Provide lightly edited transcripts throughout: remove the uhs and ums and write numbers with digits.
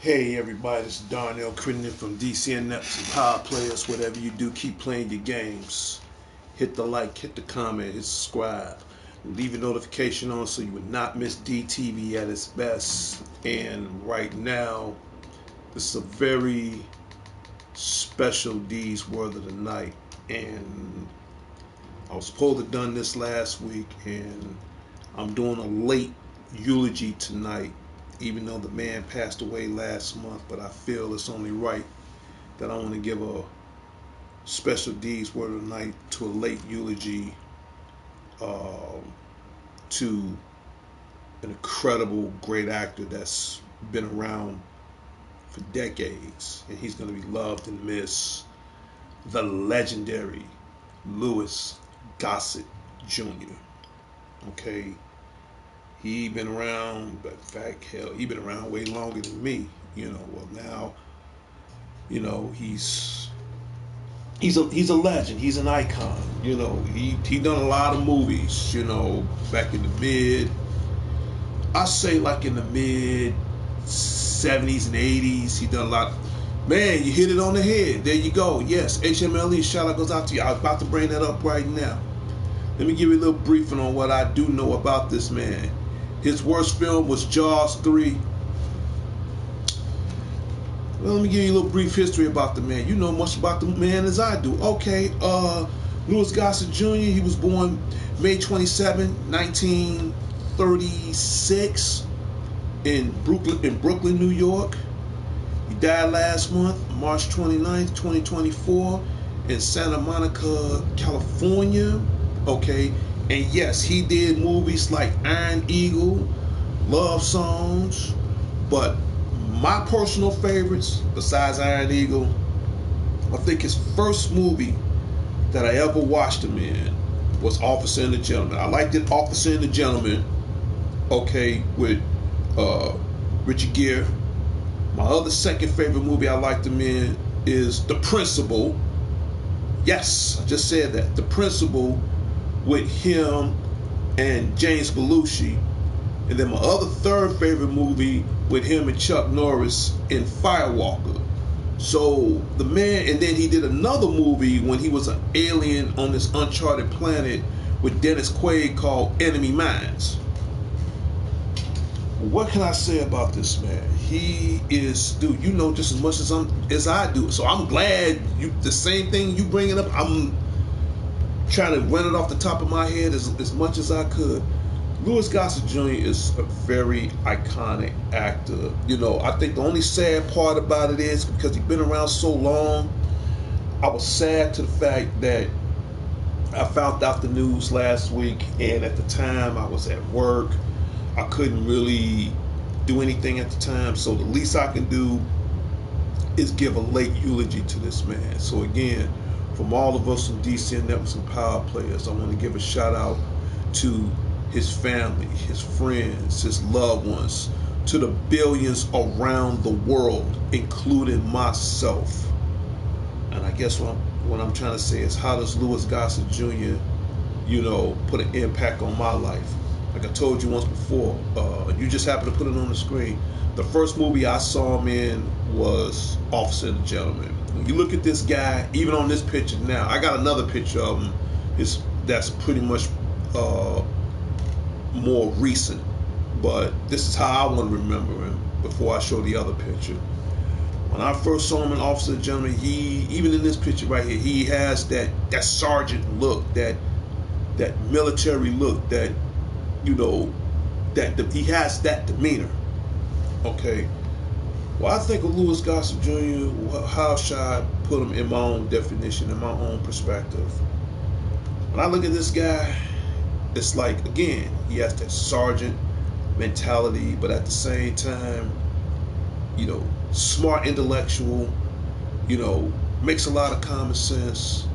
Hey everybody, this is Darnell Crittenden from DCN Nets and Power Players. Whatever you do, keep playing your games. Hit the like, hit the comment, hit subscribe. Leave a notification on so you would not miss DTV at its best. And right now, this is a very special D's Word of the Night. And I was supposed to have done this last week, and I'm doing a late eulogy tonight, even though the man passed away last month. But I feel it's only right that I want to give a special D's Word of the Night to a late eulogy to an incredible, great actor that's been around for decades, and he's going to be loved and missed. The legendary Louis Gossett Jr. Okay, he been around, but in fact, hell, he been around way longer than me. Well now, he's a legend. He's an icon. He done a lot of movies. Back in the I say like in the mid 70s and 80s, he done a lot. Man, you hit it on the head. There you go. Yes, HMLE. Shout out goes out to you. I was about to bring that up right now. Let me give you a little briefing on what I do know about this man. His worst film was Jaws 3. Well, let me give you a little brief history about the man. You know much about the man as I do. Okay, Louis Gossett Jr., he was born May 27, 1936 in Brooklyn, New York. He died last month, March 29th, 2024 in Santa Monica, California. Okay, and yes, he did movies like Iron Eagle, Love Songs, but my personal favorites, besides Iron Eagle, I think his first movie that I ever watched him in was Officer and the Gentleman. I liked it, Officer and the Gentleman, okay, with Richard Gere. My other second favorite movie I liked him in is The Principal. Yes, I just said that. The Principal, with him and James Belushi. And then my other third favorite movie with him and Chuck Norris in Firewalker. So the man, and then he did another movie when he was an alien on this uncharted planet with Dennis Quaid called Enemy Mines. What can I say about this man? He is, dude, you know just as much as I do. So I'm glad the same thing you bringing up, I'm trying to run it off the top of my head as much as I could. Louis Gossett Jr. is a very iconic actor. I think the only sad part about it is because he's been around so long, I was sad to the fact that I found out the news last week, and at the time I was at work. I couldn't really do anything at the time, so the least I can do is give a late eulogy to this man. So again, from all of us from DCN Networks and Power Players, I want to give a shout out to his family, his friends, his loved ones, to the billions around the world, including myself. And I guess what I'm trying to say is, how does Louis Gossett Jr., put an impact on my life? Like I told you once before, you just happened to put it on the screen. The first movie I saw him in was Officer and the Gentleman. When you look at this guy, even on this picture now, I got another picture of him. That's pretty much more recent, but this is how I want to remember him before I show the other picture. When I first saw him in Officer and the Gentleman, even in this picture right here, he has that sergeant look, that military look, that he has that demeanor. Okay. Well, I think of Louis Gossett Jr., how should I put him in my own definition, in my own perspective? When I look at this guy, it's like, again, he has that sergeant mentality, but at the same time, smart intellectual, makes a lot of common sense.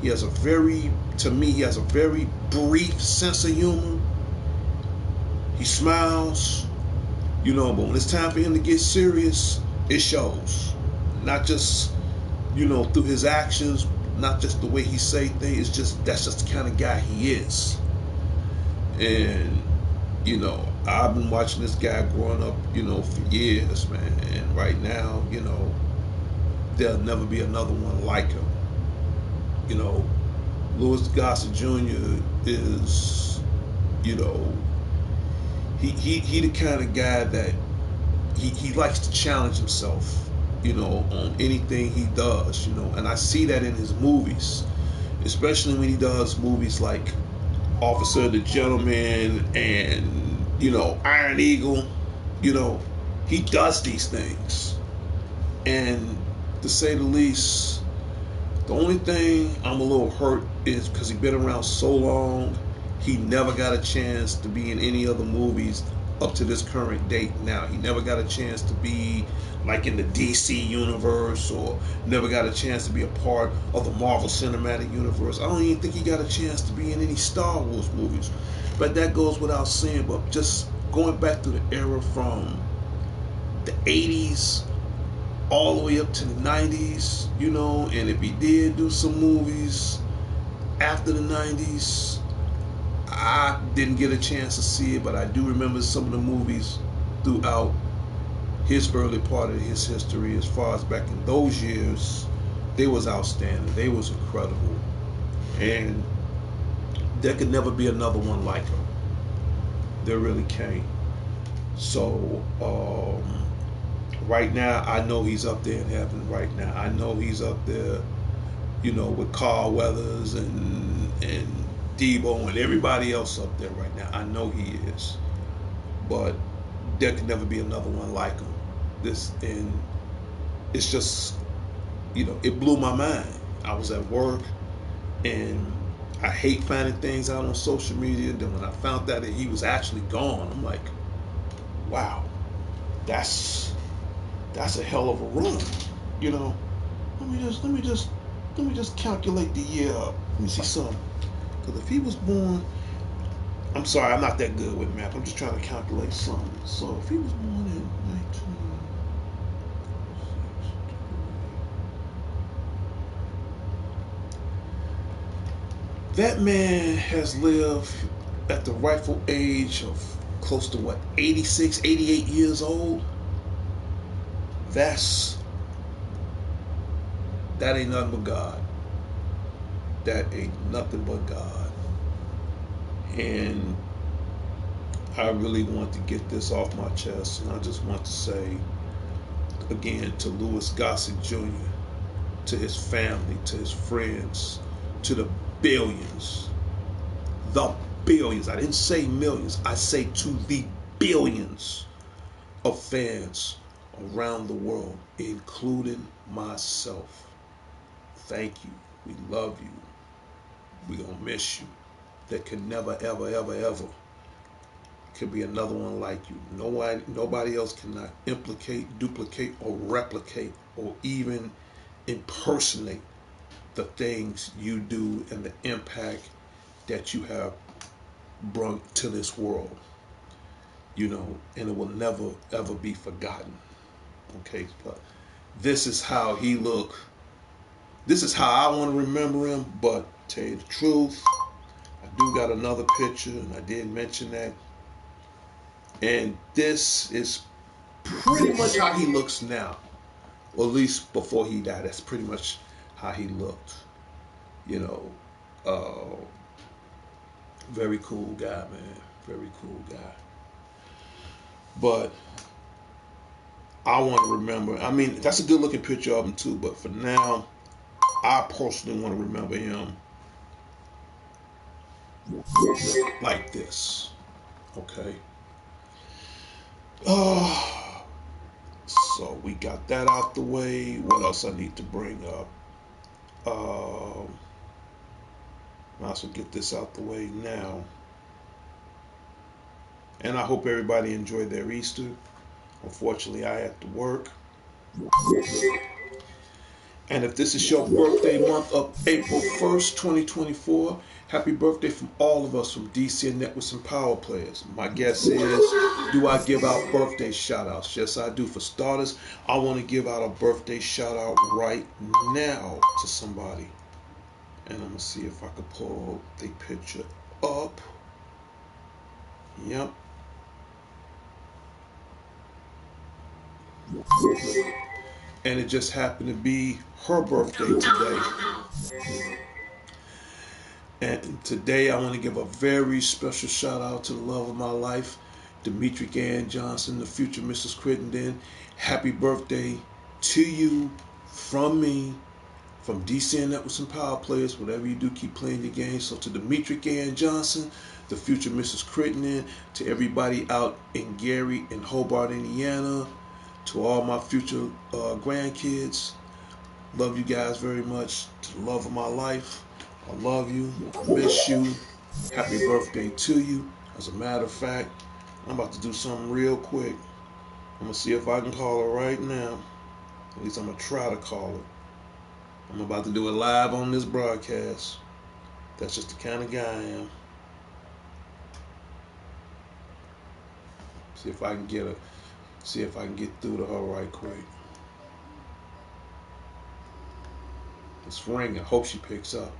He has a very, to me, he has a very brief sense of humor. He smiles, you know, but when it's time for him to get serious, it shows. Not just, you know, through his actions, not just the way he say things. It's just, that's just the kind of guy he is. And, you know, I've been watching this guy growing up, you know, for years, man. And right now, you know, there'll never be another one like him. You know, Louis Gossett Jr. is, you know, he the kind of guy that he likes to challenge himself, you know, on anything he does, you know, and I see that in his movies, especially when he does movies like Officer the Gentleman and, you know, Iron Eagle. You know, he does these things, and to say the least, the only thing I'm a little hurt is because he's been around so long, he never got a chance to be in any other movies up to this current date now. He never got a chance to be like in the DC universe, or never got a chance to be a part of the Marvel Cinematic Universe. I don't even think he got a chance to be in any Star Wars movies. But that goes without saying. But just going back to the era from the 80s all the way up to the 90s, you know, and if he did do some movies after the 90s, I didn't get a chance to see it, but I do remember some of the movies throughout his early part of his history. As far as back in those years, they was outstanding. They was incredible. And there could never be another one like him. There really can't. So, right now, I know he's up there in heaven right now. I know he's up there, you know, with Carl Weathers and Debo and everybody else up there right now. I know he is. But there could never be another one like him. And it's just, you know, it blew my mind. I was at work, and I hate finding things out on social media. Then when I found out that he was actually gone, I'm like, wow, that's a hell of a run. You know, let me just calculate the year up. Let me see something. Because if he was born, I'm sorry, I'm not that good with math. I'm just trying to calculate something. So if he was born in 19, that man has lived at the rightful age of close to what, 86, 88 years old. That ain't nothing but God. That ain't nothing but God. And I really want to get this off my chest, and I just want to say again to Louis Gossett Jr., to his family, to his friends, to the billions, I didn't say millions, I say to the billions of fans around the world, including myself. Thank you. We love you. We gonna miss you. There can never, ever, ever, ever could be another one like you. Nobody else cannot implicate, duplicate, or replicate, or even impersonate the things you do and the impact that you have brought to this world. You know, and it will never ever be forgotten. Okay, but this is how he looked. This is how I want to remember him. But tell you the truth, I do got another picture, and I did mention that. And this is pretty much how he looks now, or at least before he died. That's pretty much how he looked. You know, very cool guy, man. Very cool guy. But I want to remember. I mean, that's a good looking picture of him too. But for now, I personally want to remember him like this. Okay. So we got that out the way. What else I need to bring up? Might as well get this out the way now. And I hope everybody enjoyed their Easter. Unfortunately, I had to work. And if this is your birthday month of April 1st, 2024, happy birthday from all of us from DC and Networks and Power Players. My guess is, do I give out birthday shout outs? Yes, I do. For starters, I want to give out a birthday shout out right now to somebody. And I'm going to see if I can pull the picture up. Yep. And it just happened to be her birthday today. And today I want to give a very special shout out to the love of my life, Demetri Ann Johnson, the future Mrs. Crittenden. Happy birthday to you from me, from DC and Networks and Power Players. Whatever you do, keep playing your game. So to Demetri Ann Johnson, the future Mrs. Crittenden, to everybody out in Gary and Hobart, Indiana, to all my future grandkids, love you guys very much. To the love of my life, I love you. I miss you. Happy birthday to you. As a matter of fact, I'm about to do something real quick. I'm going to see if I can call her right now. At least I'm going to try to call her. I'm about to do it live on this broadcast. That's just the kind of guy I am. See if I can get her. See if I can get through to her right quick. It's ringing. I hope she picks up.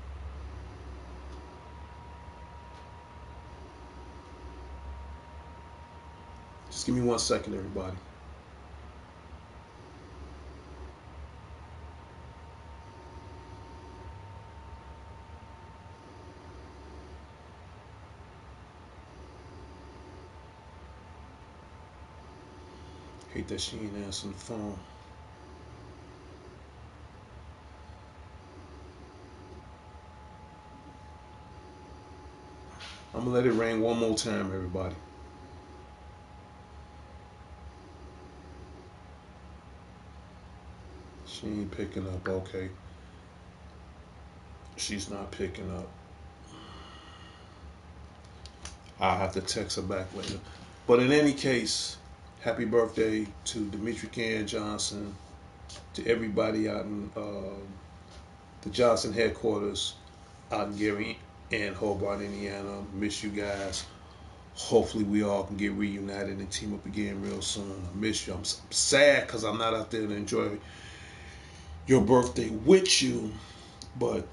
Just give me 1 second, everybody. Hate that she ain't answering the phone. I'm gonna let it ring one more time, everybody. She ain't picking up. Okay. She's not picking up. I'll have to text her back later. But in any case, happy birthday to Demetri Ann Johnson, to everybody out in the Johnson headquarters out in Gary and Hobart, Indiana. Miss you guys. Hopefully we all can get reunited and team up again real soon. I miss you. I'm sad because I'm not out there to enjoy your birthday with you, but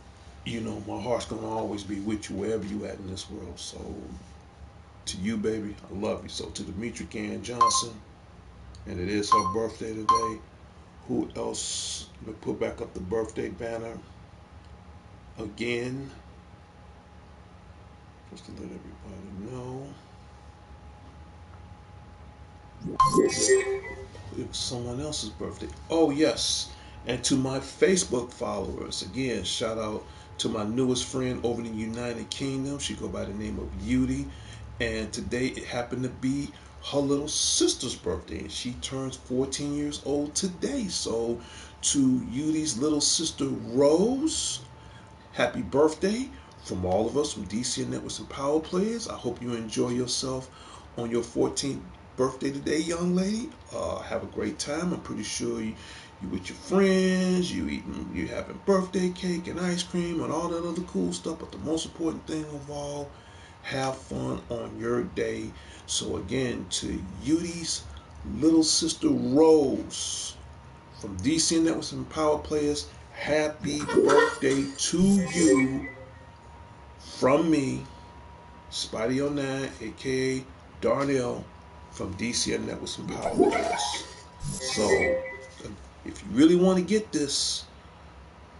you know my heart's gonna always be with you wherever you at in this world. So to you, baby, I love you. So to Demetri Ann Johnson, and it is her birthday today. Who else? Let me put back up the birthday banner again, just to let everybody know. It was someone else's birthday. Oh yes, and to my Facebook followers, again, shout out to my newest friend over in the United Kingdom. She go by the name of Yudi, and today it happened to be her little sister's birthday, and she turns 14 years old today. So to Yudi's little sister Rose, happy birthday from all of us from DC and Networks and Power Players. I hope you enjoy yourself on your 14th birthday today, young lady. Have a great time. I'm pretty sure you with your friends, you having birthday cake and ice cream and all that other cool stuff. But the most important thing of all, have fun on your day. So again, to Yudi's little sister Rose from DC and Networks and Power Players, happy birthday to you from me, Spidey09, aka Darnell, from DC and Networks and Power Players. So, if you really want to get this,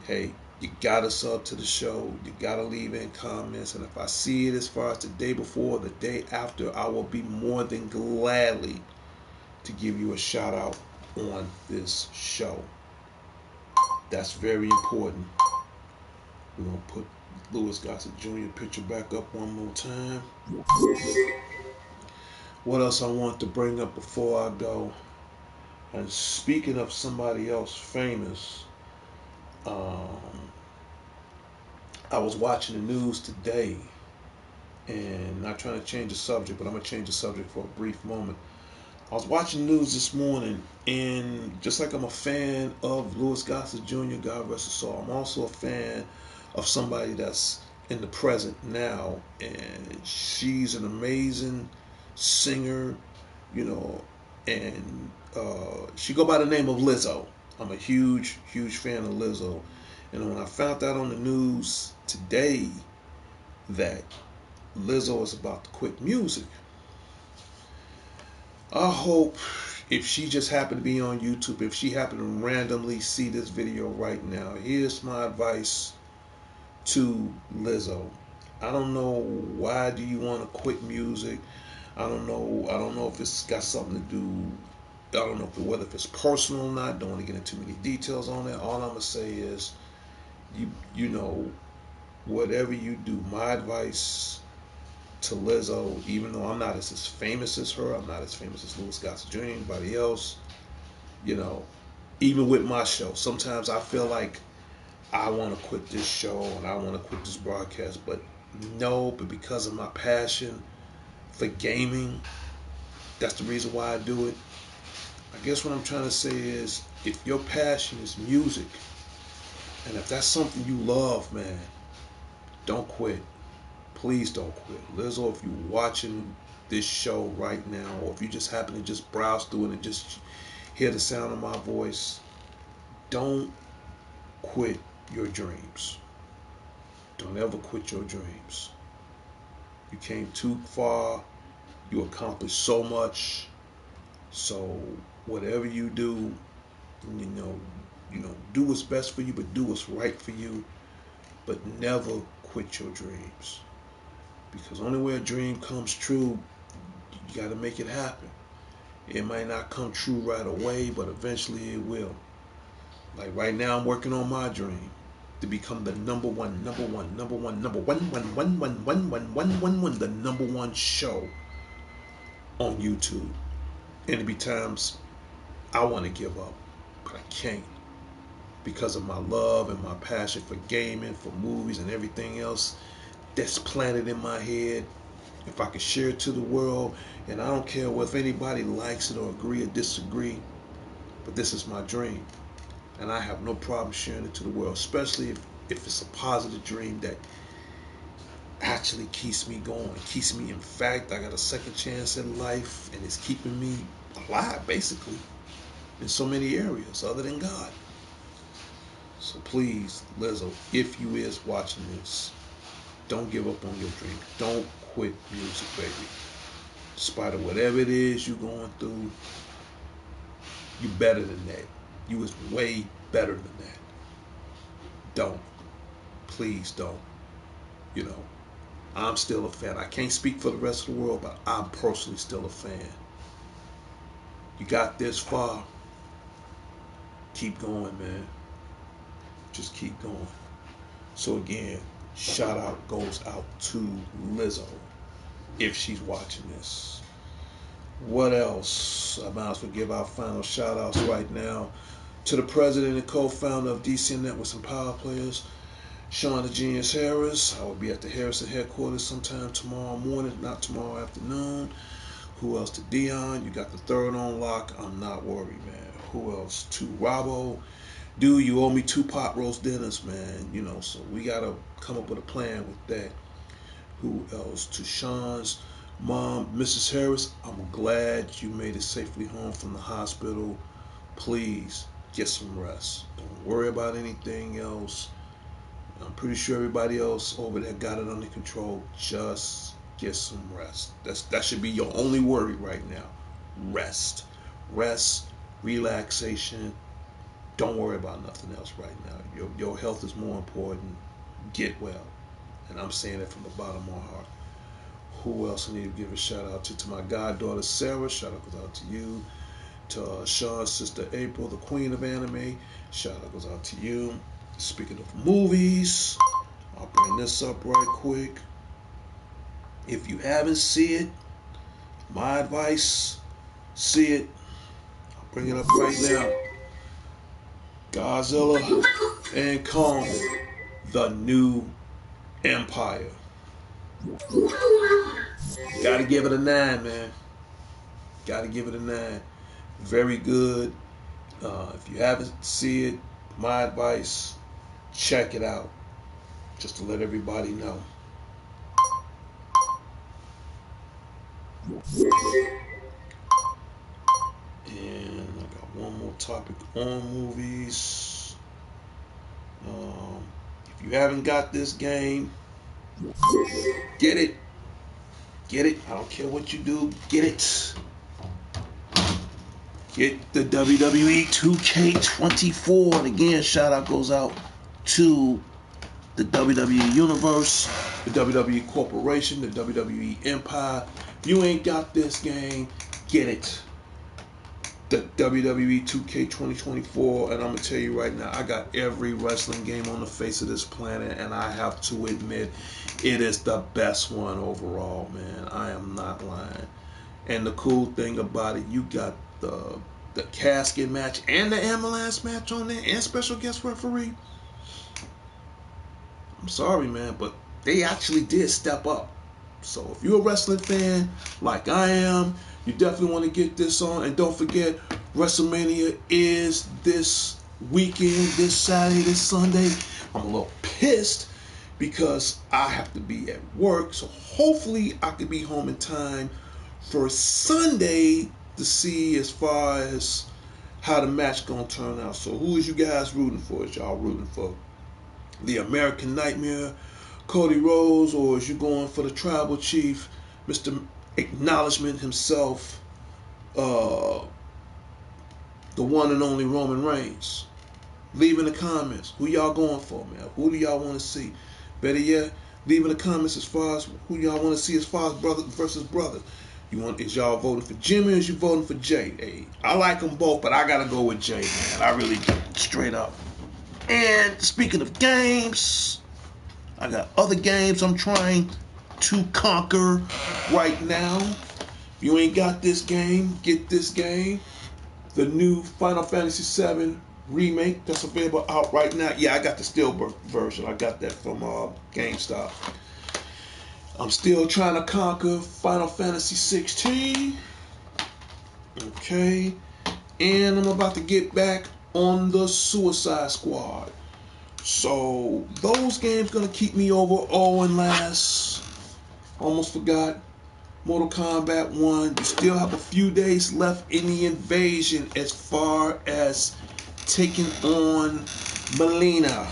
hey, you gotta sub to the show. You gotta leave in comments, and if I see it as far as the day before, the day after, I will be more than gladly to give you a shout out on this show. That's very important. We're gonna put Louis Gossett Jr. picture back up one more time. What else I want to bring up before I go? And speaking of somebody else famous, I was watching the news today, and not trying to change the subject, but I'm gonna change the subject for a brief moment. I was watching the news this morning, and just like I'm a fan of Louis Gossett Jr., God rest his soul, I'm also a fan of somebody that's in the present now, and she's an amazing singer, you know, and she go by the name of Lizzo. I'm a huge, huge fan of Lizzo, and when I found out on the news today that Lizzo is about to quit music, I hope if she just happened to be on YouTube, if she happened to randomly see this video right now, here's my advice to Lizzo. I don't know why do you want to quit music. I don't know if it's got something to do. I don't know whether if it's personal or not. Don't want to get into too many details on it. All I'm gonna say is, you know, whatever you do, my advice to Lizzo, even though I'm not as famous as her, I'm not as famous as Louis Gossett Jr., anybody else, you know, even with my show, sometimes I feel like I want to quit this show and I want to quit this broadcast, but because of my passion for gaming, that's the reason why I do it. I guess what I'm trying to say is, if your passion is music, and if that's something you love, man, don't quit. Please don't quit. Lizzo, if you're watching this show right now, or if you just happen to just browse through it and just hear the sound of my voice, don't quit your dreams. Don't ever quit your dreams. You came too far. You accomplished so much. So whatever you do, you know, do what's best for you, but do what's right for you. But never quit your dreams. Because only way a dream comes true, you got to make it happen. It might not come true right away, but eventually it will. Like right now, I'm working on my dream to become the number one, the number one show on YouTube. And there be times I want to give up, but I can't, because of my love and my passion for gaming, for movies, and everything else that's planted in my head. If I could share it to the world, and I don't care if anybody likes it or agree or disagree, but this is my dream, and I have no problem sharing it to the world, especially if it's a positive dream that actually keeps me going, keeps me. In fact, I got a second chance in life, and it's keeping me alive, basically, in so many areas other than God. So please, Lizzo, if you is watching this, don't give up on your dream. Don't quit music, baby. Despite of whatever it is you're going through, you're better than that. You is way better than that. Don't. Please don't. You know, I'm still a fan. I can't speak for the rest of the world, but I'm personally still a fan. You got this far. Keep going, man. Just keep going. So again, shout out goes out to Lizzo, if she's watching this. What else? I might as well give our final shout outs right now to the president and co-founder of DC Networks and Power Players, Sean the Genius Harris. I will be at the Harrison headquarters sometime tomorrow morning, not tomorrow afternoon. Who else? To Dion, you got the third on lock. I'm not worried, man. Who else? To Robbo. Dude, you owe me 2 pot roast dinners, man. You know, so we gotta come up with a plan with that. Who else? To Sean's mom, Mrs. Harris, I'm glad you made it safely home from the hospital. Please get some rest. Don't worry about anything else. I'm pretty sure everybody else over there got it under control. Just get some rest. That should be your only worry right now. Rest. Rest, relaxation. Don't worry about nothing else right now. Your health is more important. Get well. And I'm saying that from the bottom of my heart. Who else I need to give a shout out to? To my goddaughter Sarah. Shout out goes out to you. To Sean's sister April, the queen of anime. Shout out goes out to you. Speaking of movies, I'll bring this up right quick. If you haven't seen it, my advice, see it. I'll bring it up right now. Godzilla and Kong, the new Empire. Gotta give it a 9, man. Got to give it a 9. Very good. If you haven't seen it, my advice, check it out. Just to let everybody know. And I got one more topic on movies. If you haven't got this game, get it. Get it. I don't care what you do. Get it. Get the WWE 2K24. And again, shout out goes out to the WWE Universe, the WWE Corporation, the WWE Empire. If you ain't got this game, get it. The WWE 2K 2024, and I'm gonna tell you right now, I got every wrestling game on the face of this planet, and I have to admit, it is the best one overall, man. I am not lying. And the cool thing about it, you got the casket match and the ambulance match on there, and special guest referee. I'm sorry, man, but they actually did step up. So if you're a wrestling fan like I am, you definitely want to get this on. And don't forget, WrestleMania is this weekend, this Saturday, this Sunday. I'm a little pissed because I have to be at work. So hopefully I can be home in time for Sunday to see as far as how the match gonna turn out. So who is you guys rooting for? Is y'all rooting for the American Nightmare, Cody Rhodes, or is you going for the Tribal Chief, Mr. Acknowledgement himself, the one and only Roman Reigns? Leave in the comments who y'all going for, man. Who do y'all want to see? Better yet, leave in the comments as far as who y'all want to see as far as brother versus brother. Is y'all voting for Jimmy or is you voting for Jay? Hey, I like them both, but I gotta go with Jay, man. I really do, straight up. And speaking of games, I got other games I'm trying to conquer right now. If you ain't got this game, get this game. The new Final Fantasy VII remake that's available out right now. Yeah, I got the Steelbook version. I got that from GameStop. I'm still trying to conquer Final Fantasy 16. Okay. And I'm about to get back on the Suicide Squad. So those games gonna keep me over. Oh, and last, almost forgot, Mortal Kombat 1. You still have a few days left in the invasion as far as taking on Melina.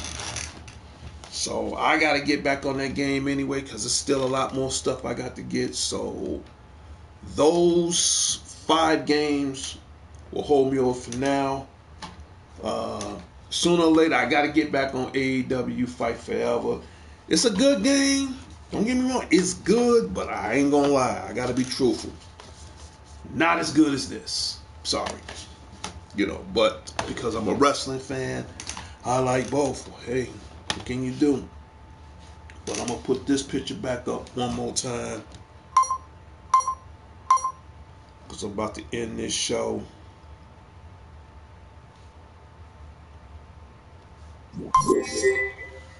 So I gotta get back on that game anyway because there's still a lot more stuff I got to get. So those 5 games will hold me over for now. Sooner or later, I got to get back on AEW Fight Forever. It's a good game. Don't get me wrong. It's good, but I ain't going to lie. I got to be truthful. Not as good as this. Sorry. But because I'm a wrestling fan, I like both. Hey, what can you do? But I'm going to put this picture back up one more time because I'm about to end this show.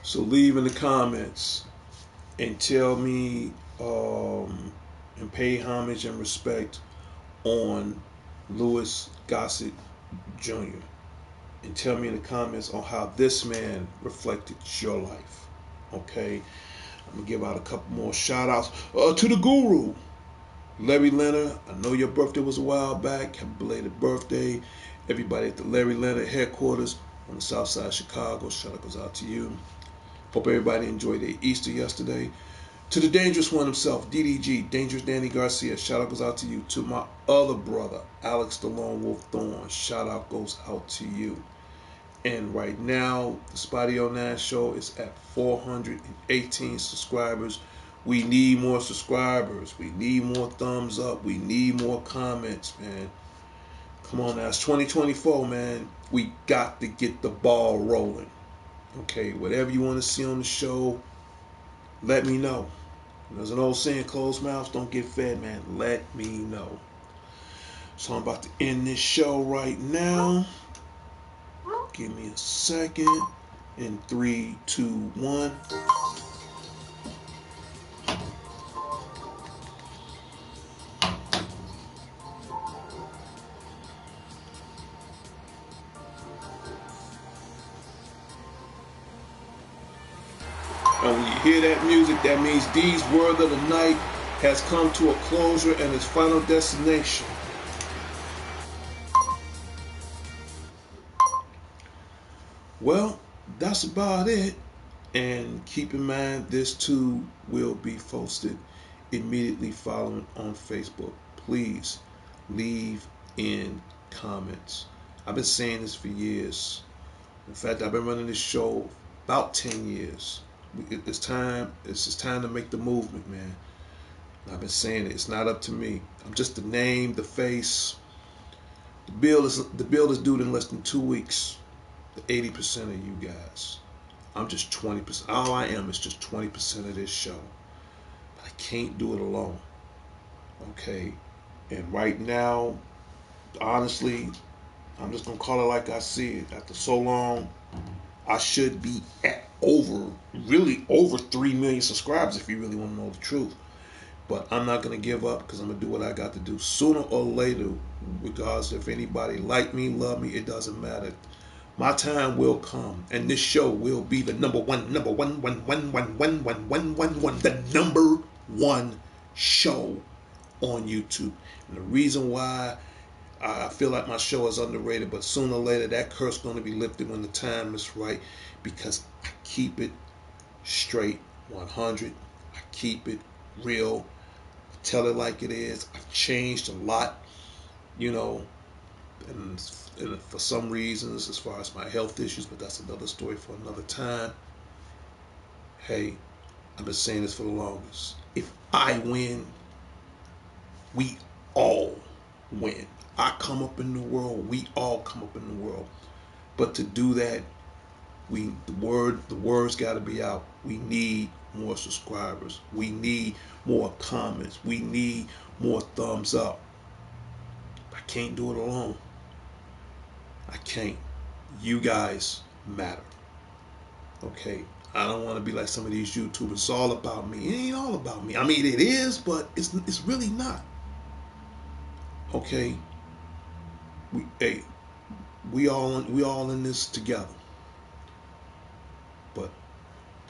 So leave in the comments and tell me and pay homage and respect on Louis Gossett Jr. And tell me in the comments on how this man reflected your life. Okay? I'm going to give out a couple more shout outs to the guru, Larry Leonard. I know your birthday was a while back. Happy belated birthday. Everybody at the Larry Leonard headquarters on the south side of Chicago, shout out goes out to you. Hope everybody enjoyed their Easter yesterday. To the dangerous one himself, DDG, Dangerous Danny Garcia, shout out goes out to you. To my other brother, Alex the Lone Wolf Thorne, shout out goes out to you. And right now, the Spotty on Nash show is at 418 subscribers. We need more subscribers. We need more thumbs up. We need more comments, man. Come on now, it's 2024, man. We got to get the ball rolling. Okay, whatever you want to see on the show, let me know. There's an old saying, closed mouths don't get fed, man. Let me know. So I'm about to end this show right now. Give me a second. In 3, 2, 1. And when you hear that music, that means D's word of the night has come to a closure and its final destination. Well, that's about it. And keep in mind, this too will be posted immediately following on Facebook. Please leave in comments. I've been saying this for years. In fact, I've been running this show about 10 years. It's time. It's just time to make the movement, man. And I've been saying it. It's not up to me. I'm just the name, the face. The bill is due in less than 2 weeks. The 80% of you guys. I'm just 20%. All I am is just 20% of this show. But I can't do it alone. Okay. And right now, honestly, I'm just gonna call it like I see it. After so long, I should be at really over 3 million subscribers if you really want to know the truth. But I'm not gonna give up because I'm gonna do what I got to do. Sooner or later, regardless if anybody like me, love me, it doesn't matter. My time will come, and this show will be the number one, the number one show on YouTube. And the reason why I feel like my show is underrated, but sooner or later that curse is going to be lifted when the time is right, because I keep it straight 100. I keep it real. Tell it like it is. I've changed a lot, you know, and for some reasons, as far as my health issues, but that's another story for another time. Hey, I've been saying this for the longest. If I win, we all win. I come up in the world, we all come up in the world. But to do that, the word's got to be out. We need more subscribers. We need more comments. We need more thumbs up. I can't do it alone. I can't. You guys matter. Okay? I don't want to be like some of these YouTubers. It's all about me. It ain't all about me. I mean, it is, but it's really not. Okay? Hey, we all in this together. But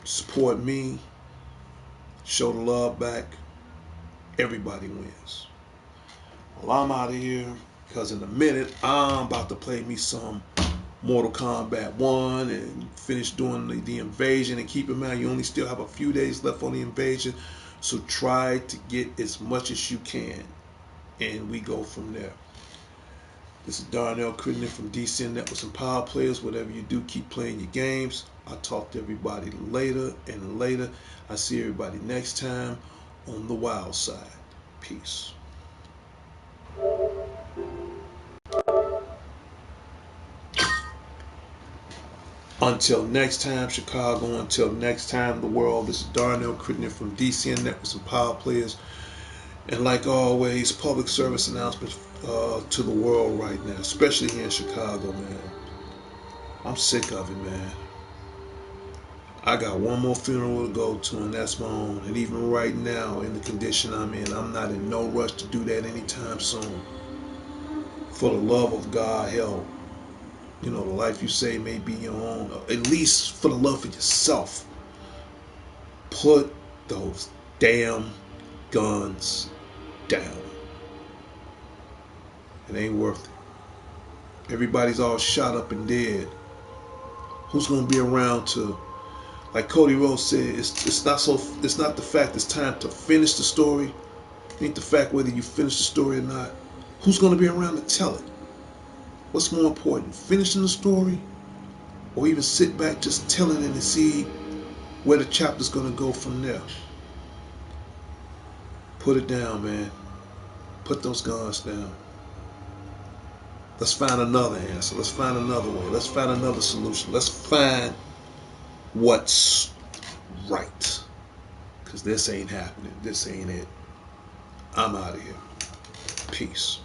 support me, show the love back. Everybody wins. Well, I'm out of here because in a minute I'm about to play me some Mortal Kombat 1 and finish doing the invasion. And keep in mind, you only still have a few days left on the invasion, so try to get as much as you can, and we go from there. This is Darnell Crittenden from DCN Networks and Power Players. Whatever you do, keep playing your games. I'll talk to everybody later and later. I'll see everybody next time on the wild side. Peace. Until next time, Chicago. Until next time, the world. This is Darnell Crittenden from DCN Networks and Power Players. And like always, public service announcements to the world right now, especially here in Chicago, man. I'm sick of it, man. I got one more funeral to go to, and that's my own. And even right now, in the condition I'm in, I'm not in no rush to do that anytime soon. For the love of God, hell, you know, the life you say may be your own. At least for the love of yourself, put those damn guns down. It ain't worth it. Everybody's all shot up and dead. Who's gonna be around to, like Cody Rhodes said, it's not the fact it's time to finish the story. It ain't the fact whether you finish the story or not. Who's gonna be around to tell it? What's more important, finishing the story, or even sit back just telling it and see where the chapter's gonna go from there? Put it down, man. Put those guns down. Let's find another answer. Let's find another way. Let's find another solution. Let's find what's right. Because this ain't happening. This ain't it. I'm out of here. Peace.